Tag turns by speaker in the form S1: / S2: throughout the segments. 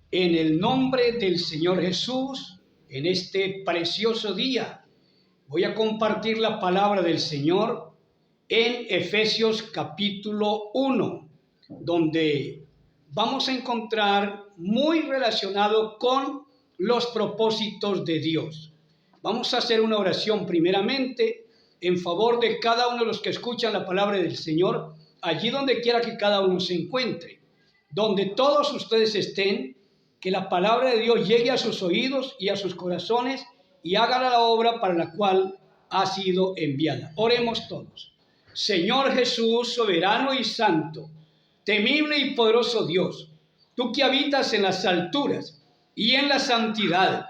S1: En el nombre del Señor Jesús, en este precioso día, voy a compartir la palabra del Señor en Efesios capítulo 1, donde vamos a encontrar muy relacionado con los propósitos de Dios. Vamos a hacer una oración primeramente en favor de cada uno de los que escuchan la palabra del Señor, allí donde quiera que cada uno se encuentre, donde todos ustedes estén, que la palabra de Dios llegue a sus oídos y a sus corazones y haga la obra para la cual ha sido enviada. Oremos todos. Señor Jesús, soberano y santo, temible y poderoso Dios, tú que habitas en las alturas y en la santidad,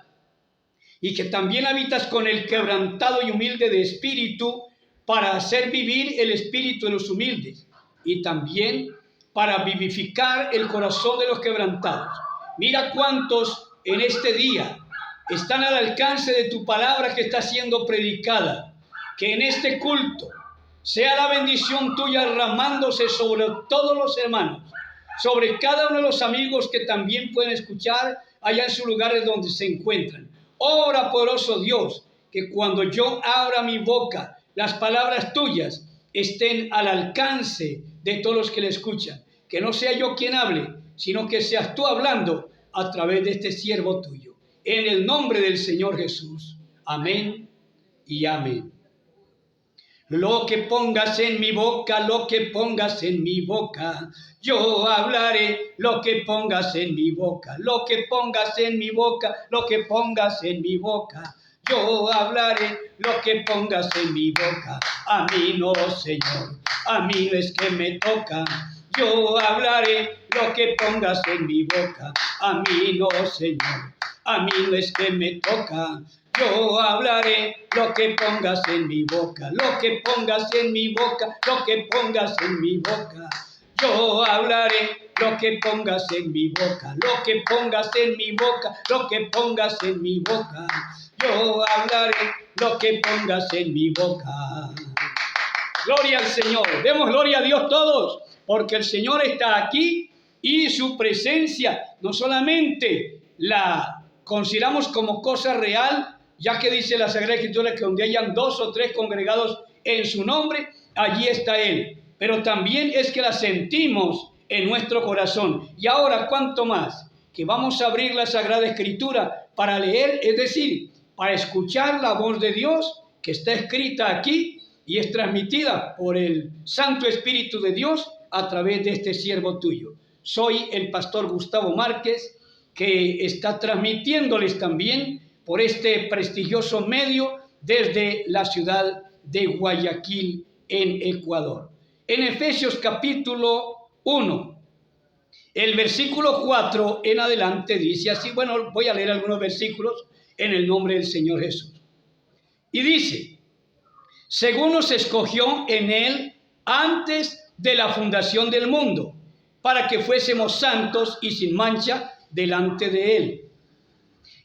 S1: y que también habitas con el quebrantado y humilde de espíritu, para hacer vivir el espíritu de los humildes, y también para vivificar el corazón de los quebrantados. Mira cuántos en este día están al alcance de tu palabra que está siendo predicada. Que en este culto sea la bendición tuya derramándose sobre todos los hermanos, sobre cada uno de los amigos que también pueden escuchar allá en sus lugares donde se encuentran. Obra, poderoso Dios, que cuando yo abra mi boca, las palabras tuyas estén al alcance de todos los que le escuchan. Que no sea yo quien hable, sino que seas tú hablando a través de este siervo tuyo. En el nombre del Señor Jesús. Amén y amén. Lo que pongas en mi boca, lo que pongas en mi boca, yo hablaré. Lo que pongas en mi boca, lo que pongas en mi boca, lo que pongas en mi boca, yo hablaré. Lo que pongas en mi boca, a mí no, Señor, a mí no es que me toca. Yo hablaré. Lo que pongas en mi boca, a mí no, Señor, a mí no es que me toca. Yo hablaré. Lo que pongas en mi boca, lo que pongas en mi boca, lo que pongas en mi boca, yo hablaré. Lo que pongas en mi boca, lo que pongas en mi boca, lo que pongas en mi boca, yo hablaré. Lo que pongas en mi boca. Gloria al Señor. Demos gloria a Dios todos, porque el Señor está aquí y su presencia no solamente la consideramos como cosa real, ya que dice la Sagrada Escritura que donde hayan 2 o 3 congregados en su nombre, allí está Él. Pero también es que la sentimos en nuestro corazón. Y ahora, ¿cuánto más? Que vamos a abrir la Sagrada Escritura para leer, es decir, para escuchar la voz de Dios que está escrita aquí y es transmitida por el Santo Espíritu de Dios a través de este siervo tuyo. Soy el pastor Gustavo Márquez, que está transmitiéndoles también por este prestigioso medio desde la ciudad de Guayaquil, en Ecuador. En Efesios capítulo 1, el versículo 4 en adelante dice así, bueno, voy a leer algunos versículos en el nombre del Señor Jesús. Y dice, según nos escogió en Él antes de la fundación del mundo, para que fuésemos santos y sin mancha delante de Él,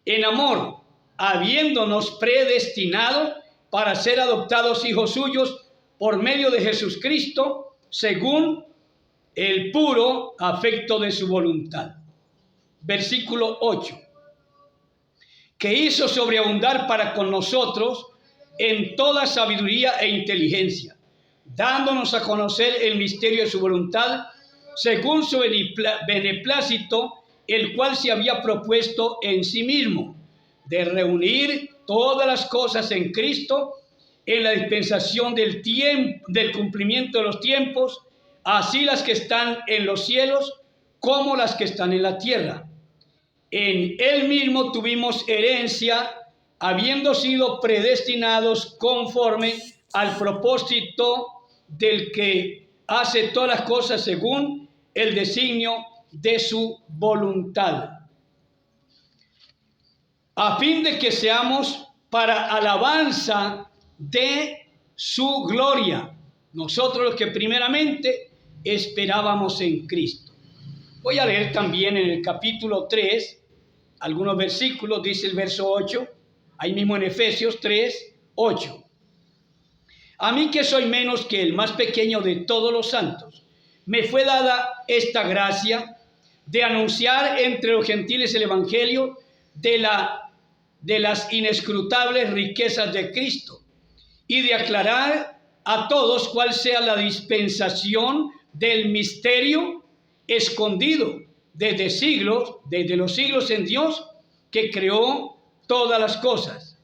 S1: en amor, habiéndonos predestinado para ser adoptados hijos suyos por medio de Jesucristo, según el puro afecto de su voluntad. Versículo 8. Que hizo sobreabundar para con nosotros en toda sabiduría e inteligencia, dándonos a conocer el misterio de su voluntad, según su beneplácito, el cual se había propuesto en sí mismo, de reunir todas las cosas en Cristo, en la dispensación del tiempo, del cumplimiento de los tiempos, así las que están en los cielos como las que están en la tierra. En Él mismo tuvimos herencia, habiendo sido predestinados conforme al propósito del que hace todas las cosas según el designio de su voluntad, a fin de que seamos para alabanza de su gloria, nosotros los que primeramente esperábamos en Cristo. Voy a leer también en el capítulo 3 algunos versículos, dice el verso 8, ahí mismo en Efesios 3, 8. A mí, que soy menos que el más pequeño de todos los santos, me fue dada esta gracia de anunciar entre los gentiles el evangelio de las inescrutables riquezas de Cristo y de aclarar a todos cuál sea la dispensación del misterio escondido desde los siglos en Dios, que creó todas las cosas,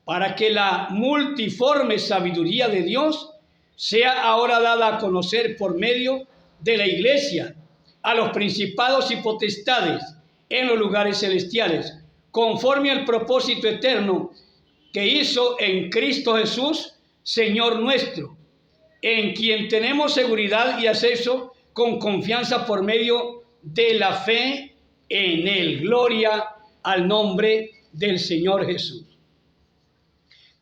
S1: para que la multiforme sabiduría de Dios sea ahora dada a conocer por medio de la iglesia a los principados y potestades en los lugares celestiales, conforme al propósito eterno que hizo en Cristo Jesús, Señor nuestro, en quien tenemos seguridad y acceso con confianza por medio de la fe en Él. Gloria al nombre del Señor Jesús.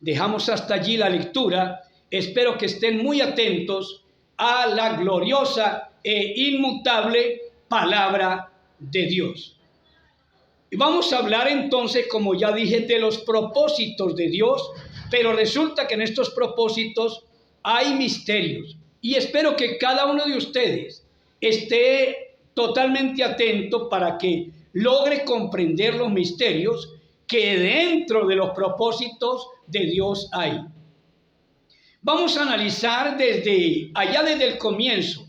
S1: Dejamos hasta allí la lectura. Espero que estén muy atentos a la gloriosa e inmutable palabra de Dios. Y vamos a hablar entonces, como ya dije, de los propósitos de Dios, pero resulta que en estos propósitos hay misterios. Y espero que cada uno de ustedes esté totalmente atento para que logre comprender los misterios que dentro de los propósitos de Dios hay. Vamos a analizar desde el comienzo.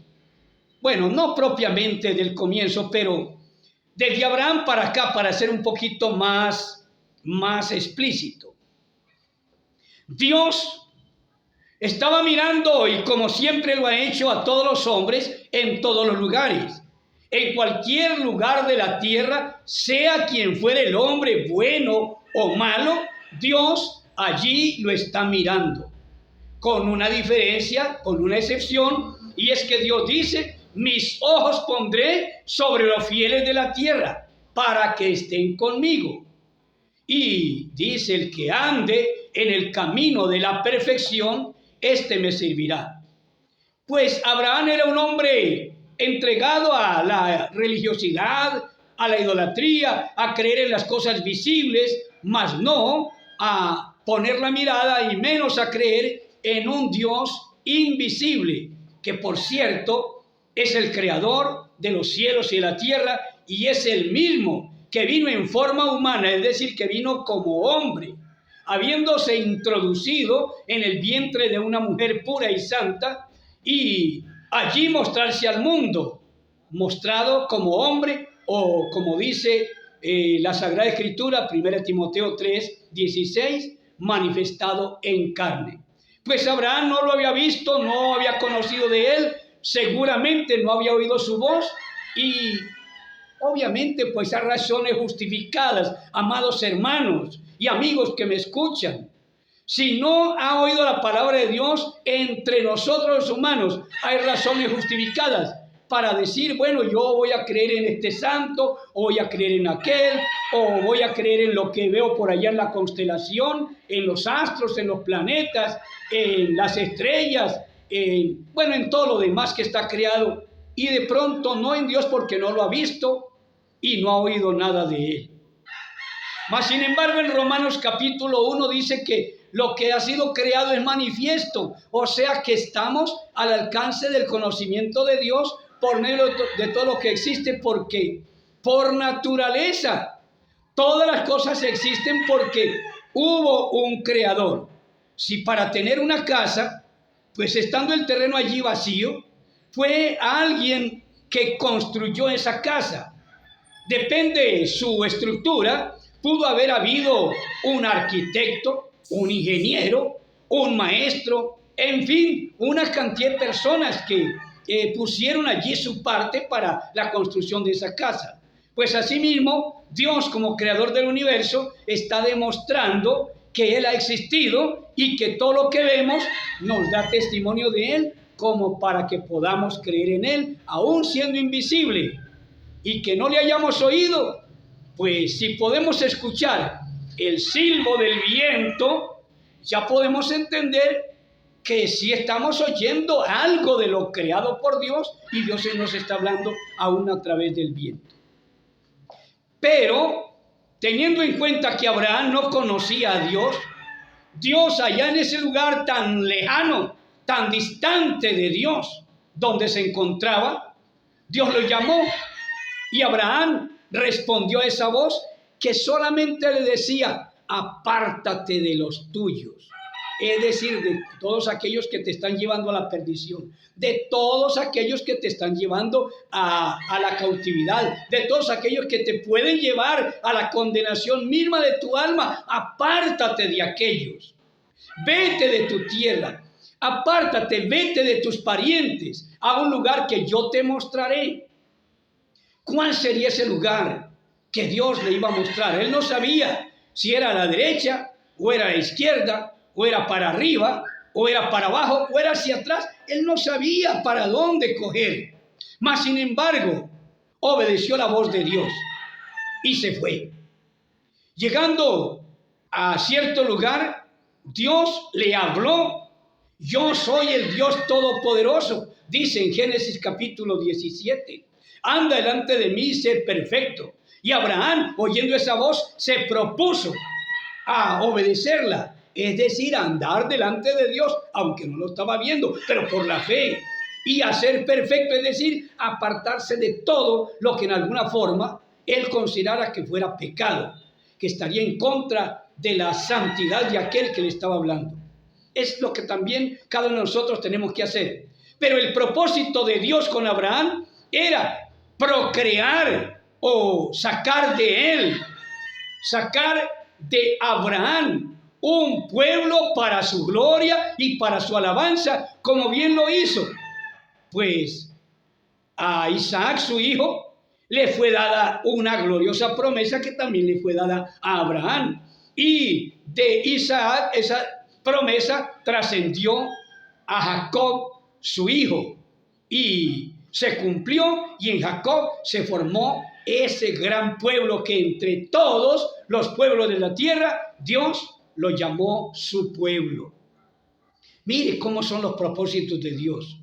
S1: Bueno, no propiamente del comienzo, pero desde Abraham para acá, para ser un poquito más explícito. Dios estaba mirando, y como siempre lo ha hecho, a todos los hombres en todos los lugares. En cualquier lugar de la tierra, sea quien fuere el hombre, bueno o malo, Dios allí lo está mirando. Con una diferencia, con una excepción, y es que Dios dice: mis ojos pondré sobre los fieles de la tierra, para que estén conmigo. Y dice: el que ande en el camino de la perfección, este me servirá. Pues Abraham era un hombre entregado a la religiosidad, a la idolatría, a creer en las cosas visibles, mas no a poner la mirada y menos a creer en un Dios invisible, que por cierto es el creador de los cielos y de la tierra, y es el mismo que vino en forma humana, es decir, que vino como hombre, habiéndose introducido en el vientre de una mujer pura y santa, y allí mostrarse al mundo, mostrado como hombre, o como dice la Sagrada Escritura, 1 Timoteo 3:16, manifestado en carne. Pues Abraham no lo había visto, no había conocido de él, seguramente no había oído su voz, y obviamente pues hay razones justificadas, amados hermanos y amigos que me escuchan. Si no ha oído la palabra de Dios, entre nosotros los humanos hay razones justificadas para decir: bueno, yo voy a creer en este santo, o voy a creer en aquel, o voy a creer en lo que veo por allá en la constelación, en los astros, en los planetas, en las estrellas, en todo lo demás que está creado, y de pronto no en Dios, porque no lo ha visto y no ha oído nada de él. Mas sin embargo, en Romanos capítulo 1 dice que lo que ha sido creado es manifiesto, o sea que estamos al alcance del conocimiento de Dios por medio de todo lo que existe, porque por naturaleza todas las cosas existen porque hubo un creador. Si para tener una casa, pues estando el terreno allí vacío, fue alguien que construyó esa casa. Depende de su estructura, pudo haber habido un arquitecto, un ingeniero, un maestro, en fin, una cantidad de personas que pusieron allí su parte para la construcción de esa casa. Pues asimismo, Dios, como creador del universo, está demostrando que Él ha existido y que todo lo que vemos nos da testimonio de Él, como para que podamos creer en Él, aún siendo invisible, y que no le hayamos oído. Pues si podemos escuchar el silbo del viento, ya podemos entender que sí estamos oyendo algo de lo creado por Dios, y Dios nos está hablando aún a través del viento. Pero teniendo en cuenta que Abraham no conocía a Dios, Dios allá en ese lugar tan lejano, tan distante de Dios, donde se encontraba, Dios lo llamó Y Abraham respondió a esa voz que solamente le decía: apártate de los tuyos. Es decir, de todos aquellos que te están llevando a la perdición, de todos aquellos que te están llevando a la cautividad, de todos aquellos que te pueden llevar a la condenación misma de tu alma. Apártate de aquellos. Vete de tu tierra, apártate, vete de tus parientes a un lugar que yo te mostraré. ¿Cuál sería ese lugar que Dios le iba a mostrar? Él no sabía si era a la derecha o era a la izquierda, o era para arriba, o era para abajo, o era hacia atrás. Él no sabía para dónde coger. Mas, sin embargo, obedeció la voz de Dios y se fue. Llegando a cierto lugar, Dios le habló. Yo soy el Dios Todopoderoso, dice en Génesis capítulo 17. Anda delante de mí y sé perfecto. Y Abraham, oyendo esa voz, se propuso a obedecerla. Es decir, andar delante de Dios, aunque no lo estaba viendo, pero por la fe. Y a ser perfecto, es decir, apartarse de todo lo que en alguna forma él considerara que fuera pecado, que estaría en contra de la santidad de aquel que le estaba hablando. Es lo que también cada uno de nosotros tenemos que hacer. Pero el propósito de Dios con Abraham era procrear o sacar de Abraham un pueblo para su gloria y para su alabanza, como bien lo hizo. Pues a Isaac, su hijo, le fue dada una gloriosa promesa que también le fue dada a Abraham. Y de Isaac esa promesa trascendió a Jacob, su hijo, y se cumplió, y en Jacob se formó ese gran pueblo que entre todos los pueblos de la tierra Dios lo llamó su pueblo. Mire cómo son los propósitos de Dios.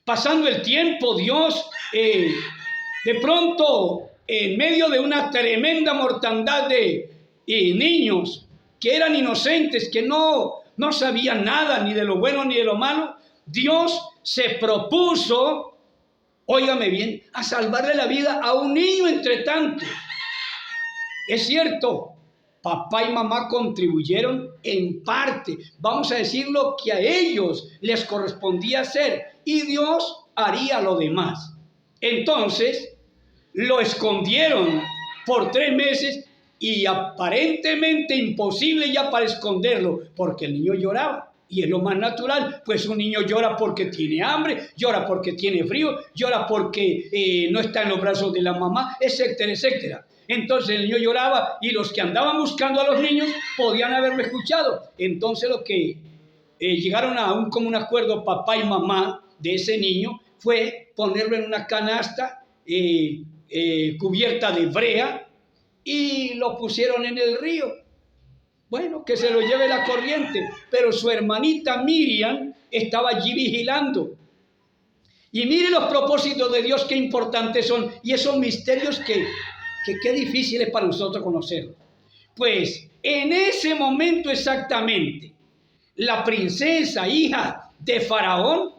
S1: Pasando el tiempo, Dios de pronto, en medio de una tremenda mortandad de niños que eran inocentes, que no sabían nada ni de lo bueno ni de lo malo, Dios se propuso, óigame bien, a salvarle la vida a un niño entre tantos. Es cierto, papá y mamá contribuyeron en parte, vamos a decir lo que a ellos les correspondía hacer, y Dios haría lo demás. Entonces, lo escondieron por 3 meses y aparentemente imposible ya para esconderlo, porque el niño lloraba. Y es lo más natural, pues un niño llora porque tiene hambre, llora porque tiene frío, llora porque no está en los brazos de la mamá, etcétera, etcétera. Entonces el niño lloraba y los que andaban buscando a los niños podían haberlo escuchado. Entonces lo que llegaron a un común acuerdo papá y mamá de ese niño fue ponerlo en una canasta cubierta de brea y lo pusieron en el río. Bueno, que se lo lleve la corriente, pero su hermanita Miriam estaba allí vigilando. Y mire los propósitos de Dios, qué importantes son, y esos misterios que qué difícil es para nosotros conocerlos. Pues en ese momento exactamente, la princesa, hija de Faraón,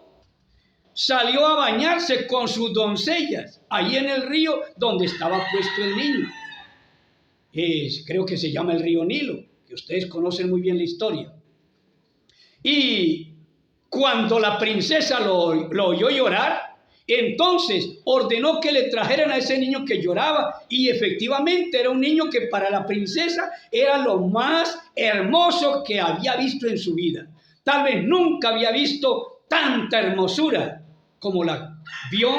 S1: salió a bañarse con sus doncellas, ahí en el río donde estaba puesto el niño. Creo que se llama el río Nilo, que ustedes conocen muy bien la historia. Y cuando la princesa lo oyó llorar, entonces ordenó que le trajeran a ese niño que lloraba, y efectivamente era un niño que para la princesa era lo más hermoso que había visto en su vida. Tal vez nunca había visto tanta hermosura como la vio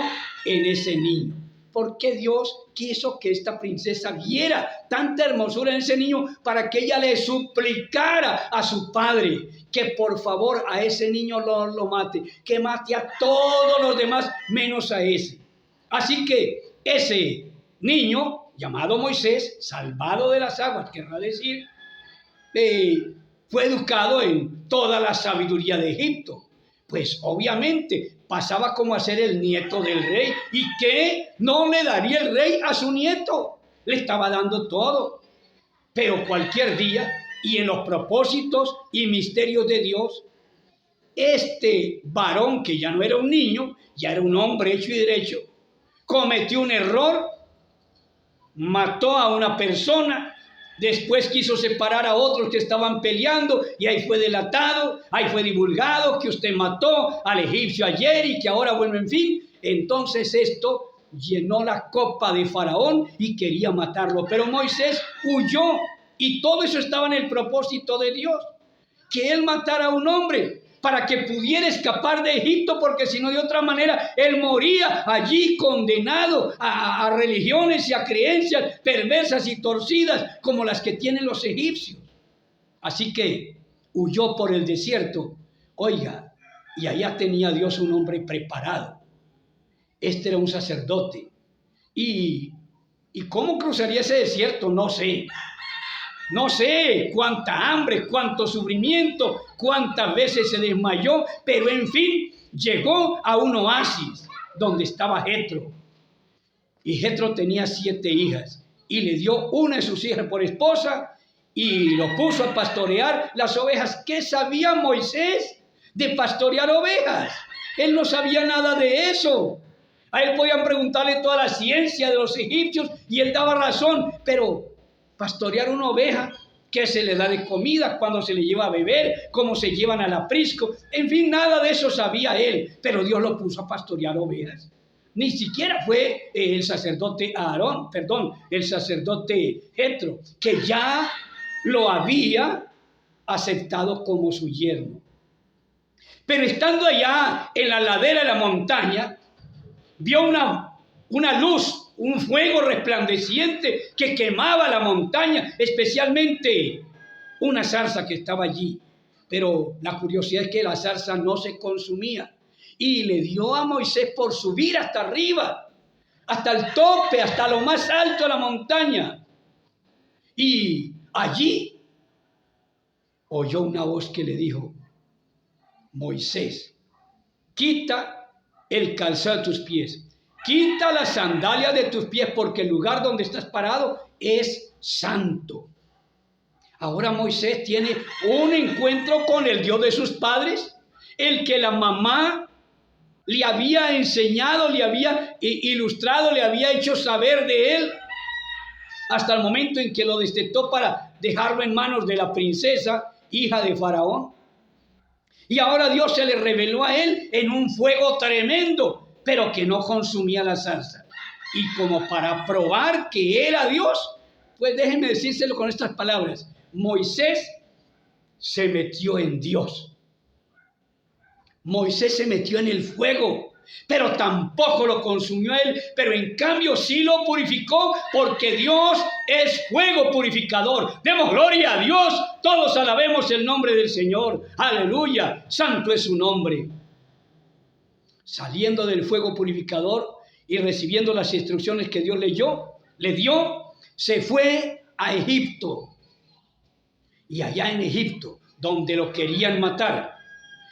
S1: en ese niño. ¿Por qué Dios quiso que esta princesa viera tanta hermosura en ese niño? Para que ella le suplicara a su padre que por favor a ese niño lo mate, que mate a todos los demás menos a ese. Así que ese niño llamado Moisés, salvado de las aguas, querrá decir, fue educado en toda la sabiduría de Egipto. Pues obviamente pasaba como a ser el nieto del rey. ¿Y qué no le daría el rey a su nieto? Le estaba dando todo. Pero cualquier día, y en los propósitos y misterios de Dios, este varón, que ya no era un niño, ya era un hombre hecho y derecho, cometió un error mató a una persona, después quiso separar a otros que estaban peleando y ahí fue delatado, ahí fue divulgado que usted mató al egipcio ayer y que ahora, bueno, en fin. Entonces esto llenó la copa de Faraón y quería matarlo, pero Moisés huyó y todo eso estaba en el propósito de Dios, que él matara a un hombre para que pudiera escapar de Egipto, porque si no, de otra manera, él moría allí condenado a religiones y a creencias perversas y torcidas como las que tienen los egipcios. Así que huyó por el desierto. Oiga, y allá tenía Dios un hombre preparado. Este era un sacerdote. ¿Y cómo cruzaría ese desierto? No sé. No sé cuánta hambre, cuánto sufrimiento, cuántas veces se desmayó, pero en fin, llegó a un oasis donde estaba Jetro. Y Jetro tenía 7 hijas y le dio una de sus hijas por esposa y lo puso a pastorear las ovejas. ¿Qué sabía Moisés de pastorear ovejas? Él no sabía nada de eso. A él podían preguntarle toda la ciencia de los egipcios y él daba razón, pero pastorear una oveja, qué se le da de comida, cuándo se le lleva a beber, cómo se llevan al aprisco, en fin, nada de eso sabía él, pero Dios lo puso a pastorear ovejas. Ni siquiera fue el sacerdote el sacerdote Jetro, que ya lo había aceptado como su yerno. Pero estando allá en la ladera de la montaña, vio una luz, un fuego resplandeciente que quemaba la montaña, especialmente una zarza que estaba allí. Pero la curiosidad es que la zarza no se consumía y le dio a Moisés por subir hasta arriba, hasta el tope, hasta lo más alto de la montaña. Y allí oyó una voz que le dijo: Moisés, quita el calzado de tus pies. Quita las sandalias de tus pies porque el lugar donde estás parado es santo. Ahora Moisés tiene un encuentro con el Dios de sus padres, el que la mamá le había enseñado, le había ilustrado, le había hecho saber de él, hasta el momento en que lo destetó para dejarlo en manos de la princesa, hija de Faraón. Y ahora Dios se le reveló a él en un fuego tremendo, pero que no consumía la zarza. Y como para probar que era Dios, pues déjenme decírselo con estas palabras: Moisés se metió en Dios. Moisés se metió en el fuego, pero tampoco lo consumió él, pero en cambio sí lo purificó, porque Dios es fuego purificador. Demos gloria a Dios, todos alabemos el nombre del Señor. Aleluya, santo es su nombre. Saliendo del fuego purificador y recibiendo las instrucciones que Dios le dio, se fue a Egipto. Y allá en Egipto, donde lo querían matar,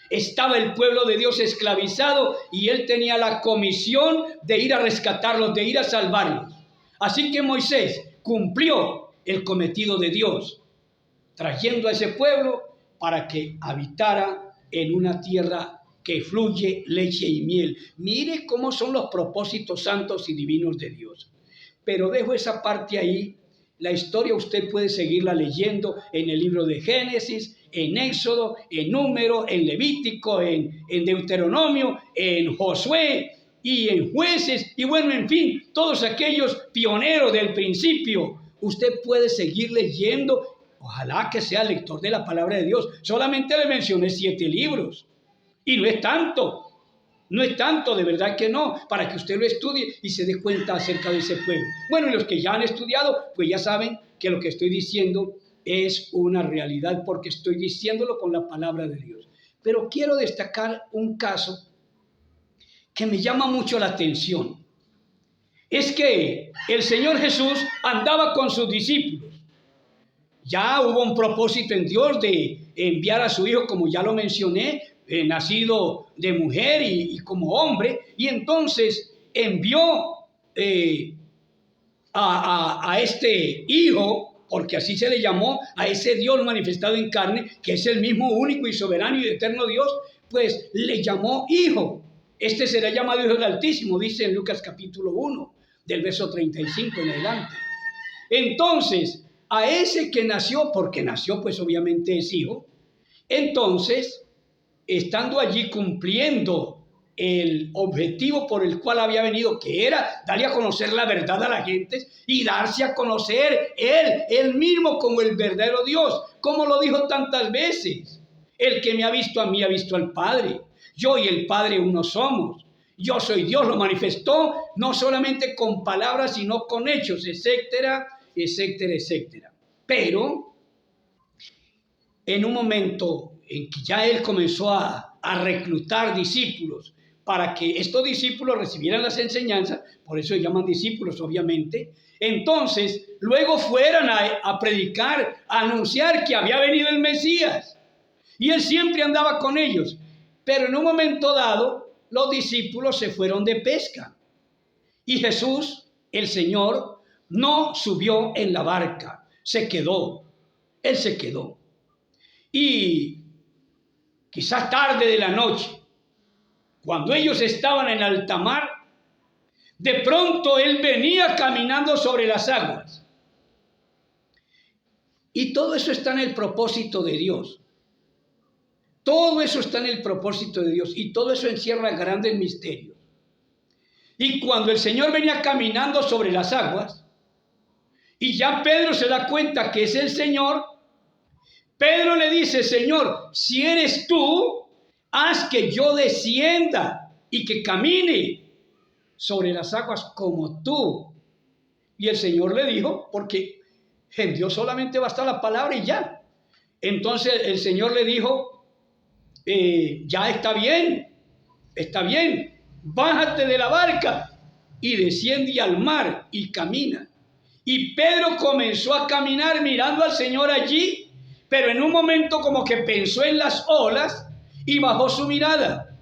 S1: estaba el pueblo de Dios esclavizado y él tenía la comisión de ir a rescatarlos, de ir a salvarlos. Así que Moisés cumplió el cometido de Dios, trayendo a ese pueblo para que habitara en una tierra que fluye leche y miel. Mire cómo son los propósitos santos y divinos de Dios. Pero dejo esa parte ahí. La historia usted puede seguirla leyendo en el libro de Génesis, en Éxodo, en Número, en Levítico, en Deuteronomio, en Josué y en Jueces. Y bueno, en fin, todos aquellos pioneros del principio. Usted puede seguir leyendo. Ojalá que sea lector de la palabra de Dios. Solamente le mencioné 7 libros. Y no es tanto, de verdad que no, para que usted lo estudie y se dé cuenta acerca de ese pueblo. Bueno, y los que ya han estudiado, pues ya saben que lo que estoy diciendo es una realidad, porque estoy diciéndolo con la palabra de Dios. Pero quiero destacar un caso que me llama mucho la atención. Es que el Señor Jesús andaba con sus discípulos. Ya hubo un propósito en Dios de enviar a su Hijo, como ya lo mencioné, nacido de mujer y como hombre, y entonces envió a este Hijo, porque así se le llamó, a ese Dios manifestado en carne, que es el mismo único y soberano y eterno Dios, pues le llamó Hijo. Este será llamado Hijo del Altísimo, dice en Lucas capítulo 1, del verso 35 en adelante. Entonces, a ese que nació, porque nació pues obviamente es hijo, entonces, estando allí cumpliendo el objetivo por el cual había venido, que era darle a conocer la verdad a la gente y darse a conocer él mismo como el verdadero Dios, como lo dijo tantas veces. El que me ha visto a mí ha visto al Padre. Yo y el Padre uno somos. Yo soy Dios, lo manifestó no solamente con palabras, sino con hechos, etcétera, etcétera, etcétera. Pero en un momento en que ya él comenzó a reclutar discípulos para que estos discípulos recibieran las enseñanzas, por eso se llaman discípulos obviamente, entonces luego fueran a predicar, a anunciar que había venido el Mesías. Y él siempre andaba con ellos. Pero en un momento dado, los discípulos se fueron de pesca. Y Jesús, el Señor, no subió en la barca. Se quedó. Él se quedó. Y quizás tarde de la noche, cuando ellos estaban en alta mar, de pronto él venía caminando sobre las aguas. Y todo eso está en el propósito de Dios. Todo eso está en el propósito de Dios y todo eso encierra grandes misterios. Y cuando el Señor venía caminando sobre las aguas y ya Pedro se da cuenta que es el Señor, Pedro le dice: Señor, si eres tú, haz que yo descienda y que camine sobre las aguas como tú. Y el Señor le dijo, porque en Dios solamente basta la palabra y ya. Entonces el Señor le dijo: ya está bien, bájate de la barca y desciende al mar y camina. Y Pedro comenzó a caminar mirando al Señor allí, pero en un momento como que pensó en las olas y bajó su mirada.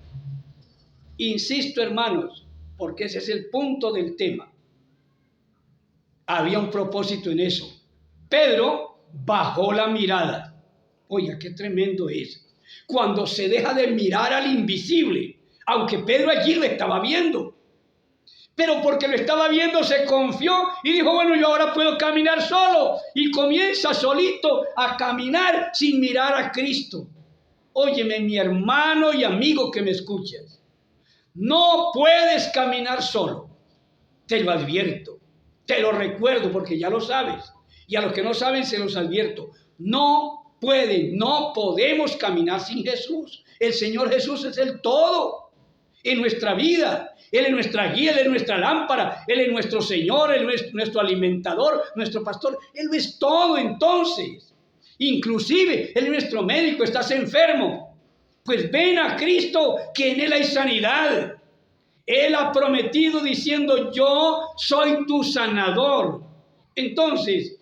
S1: Insisto, hermanos, porque ese es el punto del tema. Había un propósito en eso. Pedro bajó la mirada. Oiga, qué tremendo es cuando se deja de mirar al invisible, aunque Pedro allí lo estaba viendo. Pero porque lo estaba viendo se confió y dijo: bueno, yo ahora puedo caminar solo. Y comienza solito a caminar sin mirar a Cristo. Óyeme, mi hermano y amigo que me escuchas, no puedes caminar solo. Te lo advierto, te lo recuerdo porque ya lo sabes. Y a los que no saben se los advierto. No podemos caminar sin Jesús. El Señor Jesús es el todo en nuestra vida. Él es nuestra guía, Él es nuestra lámpara, Él es nuestro Señor, Él es nuestro alimentador, nuestro pastor. Él es todo entonces. Inclusive, Él es nuestro médico. Estás enfermo, pues ven a Cristo, que en Él hay sanidad. Él ha prometido diciendo: yo soy tu sanador. Entonces,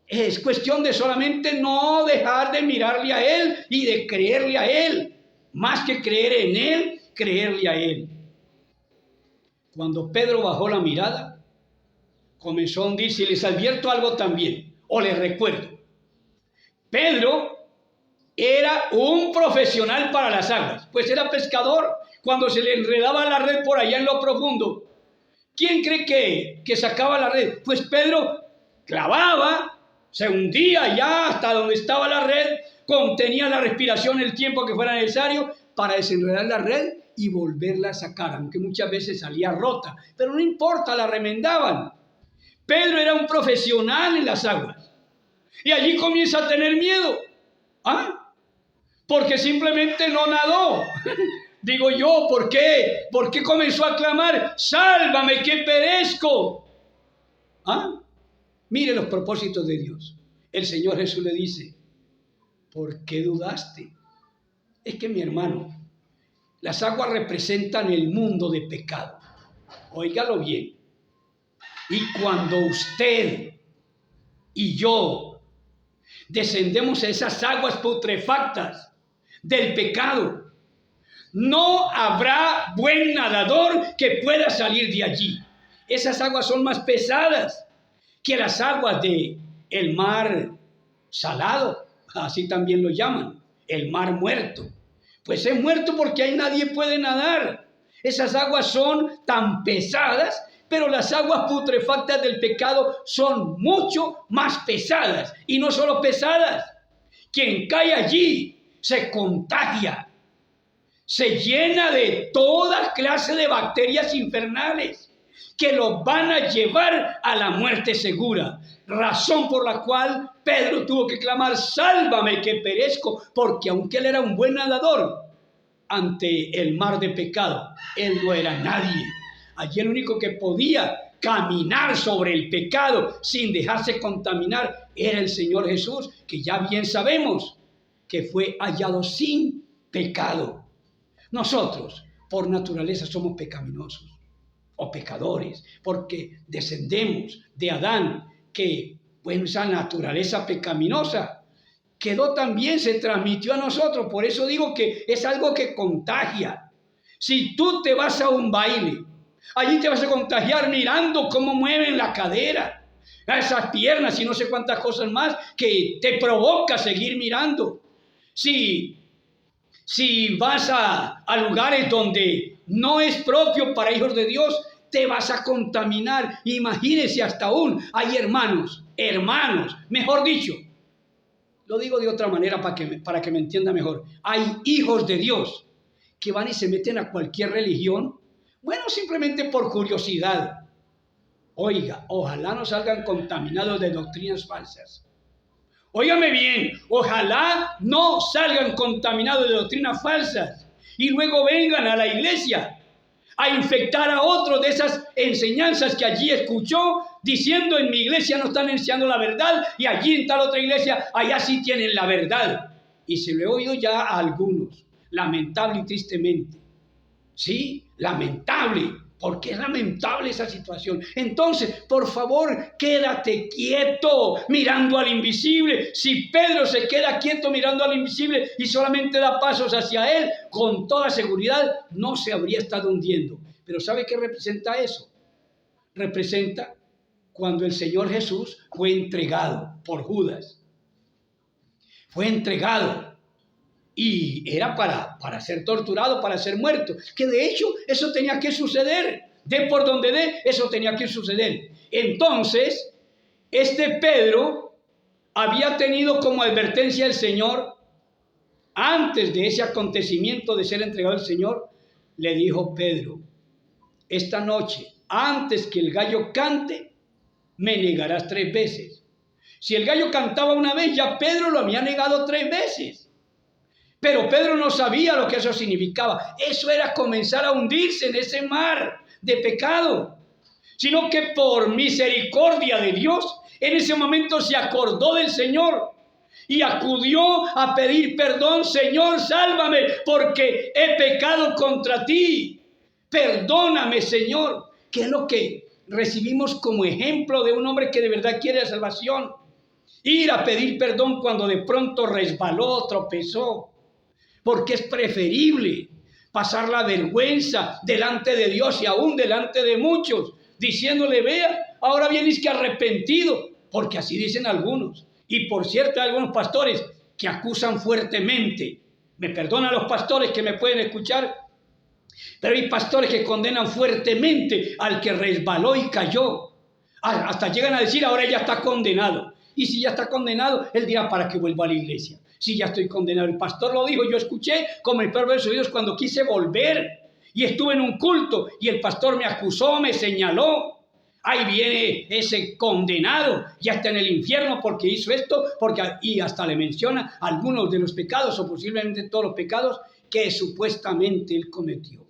S1: es cuestión de solamente no dejar de mirarle a Él y de creerle a Él. Más que creer en Él, creerle a Él. Cuando Pedro bajó la mirada, comenzó a hundirse. Y les advierto algo también, o les recuerdo. Pedro era un profesional para las aguas, pues era pescador. Cuando se le enredaba la red por allá en lo profundo, ¿quién cree que sacaba la red? Pues Pedro clavaba, se hundía ya hasta donde estaba la red, contenía la respiración el tiempo que fuera necesario para desenredar la red y volverla a sacar, aunque muchas veces salía rota, pero no importa, la remendaban. Pedro era un profesional en las aguas y allí comienza a tener miedo. Porque simplemente no nadó. Digo yo, ¿por qué? ¿Por qué comenzó a clamar: sálvame que perezco? Mire los propósitos de Dios. El Señor Jesús le dice: ¿por qué dudaste? Es que, mi hermano, las aguas representan el mundo de pecado. Óigalo bien. Y cuando usted y yo descendemos a esas aguas putrefactas del pecado, no habrá buen nadador que pueda salir de allí. Esas aguas son más pesadas que las aguas del mar salado, así también lo llaman, el mar muerto. Pues es muerto porque ahí nadie puede nadar. Esas aguas son tan pesadas Pero las aguas putrefactas del pecado son mucho más pesadas. Y no solo pesadas. Quien cae allí se contagia. Se llena de toda clase de bacterias infernales que los van a llevar a la muerte segura. Razón por la cual Pedro tuvo que clamar: sálvame que perezco, porque aunque él era un buen nadador, ante el mar de pecado, él no era nadie. Allí el único que podía caminar sobre el pecado sin dejarse contaminar era el Señor Jesús, que ya bien sabemos que fue hallado sin pecado. Nosotros, por naturaleza, somos pecaminosos o pecadores, porque descendemos de Adán, que, bueno, esa naturaleza pecaminosa quedó también, se transmitió a nosotros. Por eso digo que es algo que contagia. Si tú te vas a un baile, allí te vas a contagiar mirando cómo mueven la cadera, esas piernas y no sé cuántas cosas más que te provoca seguir mirando. Si vas a lugares donde no es propio para hijos de Dios, te vas a contaminar. Imagínense, hasta aún hay hermanos, mejor dicho, lo digo de otra manera para que me entienda mejor. Hay hijos de Dios que van y se meten a cualquier religión, bueno, simplemente por curiosidad. Oiga, ojalá no salgan contaminados de doctrinas falsas. Óigame bien, ojalá no salgan contaminados de doctrinas falsas y luego vengan a la iglesia a infectar a otros de esas enseñanzas que allí escuchó, diciendo: en mi iglesia no están enseñando la verdad y allí en tal otra iglesia, allá sí tienen la verdad. Y se lo he oído ya a algunos, lamentable y tristemente. Sí, lamentable, porque es lamentable esa situación. Entonces, por favor, quédate quieto mirando al invisible. Si Pedro se queda quieto mirando al invisible y solamente da pasos hacia él, con toda seguridad no se habría estado hundiendo. Pero ¿sabe qué representa eso? Representa cuando el Señor Jesús fue entregado por Judas. Fue entregado. Y era para ser torturado, para ser muerto. Que de hecho eso tenía que suceder. De por donde dé, eso tenía que suceder. Entonces, este Pedro había tenido como advertencia el Señor, antes de ese acontecimiento de ser entregado al Señor, le dijo: Pedro, esta noche, antes que el gallo cante, me negarás 3 veces. Si el gallo cantaba una vez, ya Pedro lo había negado 3 veces. Pero Pedro no sabía lo que eso significaba. Eso era comenzar a hundirse en ese mar de pecado. Sino que por misericordia de Dios, en ese momento se acordó del Señor y acudió a pedir perdón. Señor, sálvame porque he pecado contra ti. Perdóname, Señor. ¿Qué es lo que recibimos como ejemplo de un hombre que de verdad quiere la salvación? Ir a pedir perdón cuando de pronto resbaló, tropezó. Porque es preferible pasar la vergüenza delante de Dios y aún delante de muchos, diciéndole: vea, ahora vienes que arrepentido, porque así dicen algunos. Y por cierto, hay algunos pastores que acusan fuertemente. Me perdonan los pastores que me pueden escuchar, pero hay pastores que condenan fuertemente al que resbaló y cayó. Hasta llegan a decir: ahora ya está condenado. Y si ya está condenado, él dirá: ¿para qué vuelvo a la iglesia? Si ya estoy condenado. El pastor lo dijo, yo escuché con mis propios oídos cuando quise volver y estuve en un culto y el pastor me acusó, me señaló. Ahí viene ese condenado, ya está en el infierno porque hizo esto, y hasta le menciona algunos de los pecados o posiblemente todos los pecados que supuestamente él cometió.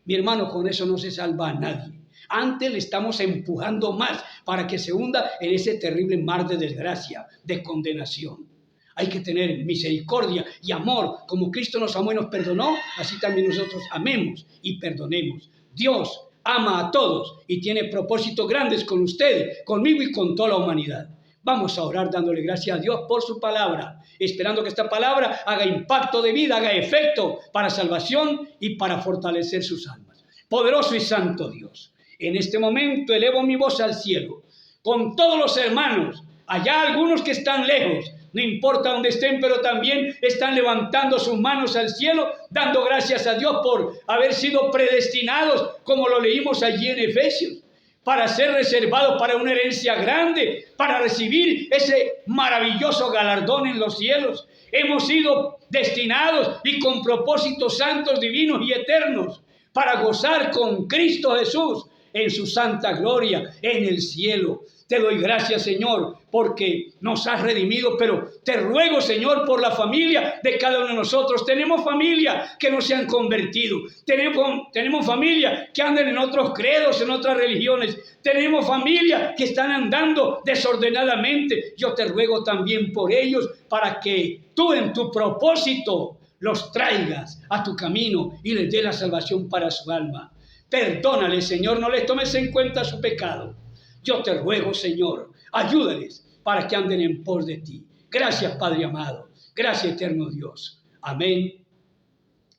S1: Mi hermano, con eso no se salva a nadie. Antes le estamos empujando más para que se hunda en ese terrible mar de desgracia, de condenación. Hay que tener misericordia y amor. Como Cristo nos amó y nos perdonó, así también nosotros amemos y perdonemos. Dios ama a todos y tiene propósitos grandes con ustedes, conmigo y con toda la humanidad. Vamos a orar dándole gracias a Dios por su palabra, esperando que esta palabra haga impacto de vida, haga efecto para salvación y para fortalecer sus almas. Poderoso y santo Dios, en este momento elevo mi voz al cielo con todos los hermanos, allá algunos que están lejos, no importa dónde estén, pero también están levantando sus manos al cielo, dando gracias a Dios por haber sido predestinados, como lo leímos allí en Efesios. para ser reservados para una herencia grande, para recibir ese maravilloso galardón en los cielos. Hemos sido destinados y con propósitos santos, divinos y eternos para gozar con Cristo Jesús en su santa gloria en el cielo. Te doy gracias, Señor, porque nos has redimido, pero te ruego, Señor, por la familia de cada uno de nosotros. Tenemos familia que no se han convertido. Tenemos familia que andan en otros credos, en otras religiones. Tenemos familia que están andando desordenadamente. Yo te ruego también por ellos para que tú en tu propósito los traigas a tu camino y les dé la salvación para su alma. Perdónale, Señor, no les tomes en cuenta su pecado. Yo te ruego, Señor, ayúdales para que anden en pos de ti. Gracias, Padre amado. Gracias, eterno Dios. Amén,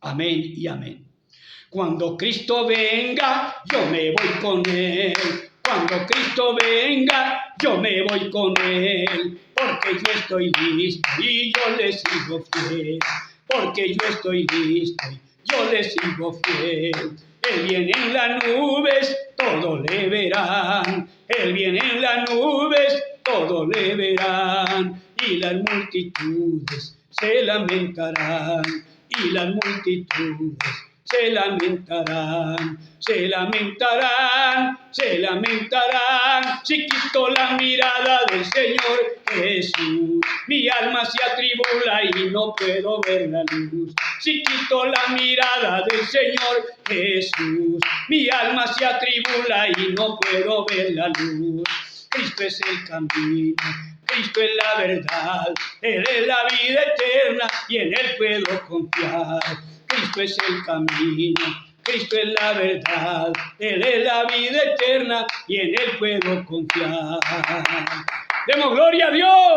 S1: amén y amén. Cuando Cristo venga, yo me voy con Él. Cuando Cristo venga, yo me voy con Él. Porque yo estoy listo y yo le sigo fiel. Porque yo estoy listo y yo le sigo fiel. Él viene en las nubes, todo le verán. Él viene en las nubes, todo le verán. Y las multitudes se lamentarán. Y las multitudes se lamentarán. Se lamentarán, se lamentarán. Si quito la mirada del Señor Jesús, mi alma se atribula y no puedo ver la luz. Si quito la mirada del Señor Jesús, mi alma se atribula y no puedo ver la luz. Cristo es el camino, Cristo es la verdad, Él es la vida eterna y en Él puedo confiar. Cristo es el camino, Cristo es la verdad, Él es la vida eterna y en Él puedo confiar. Demos gloria a Dios.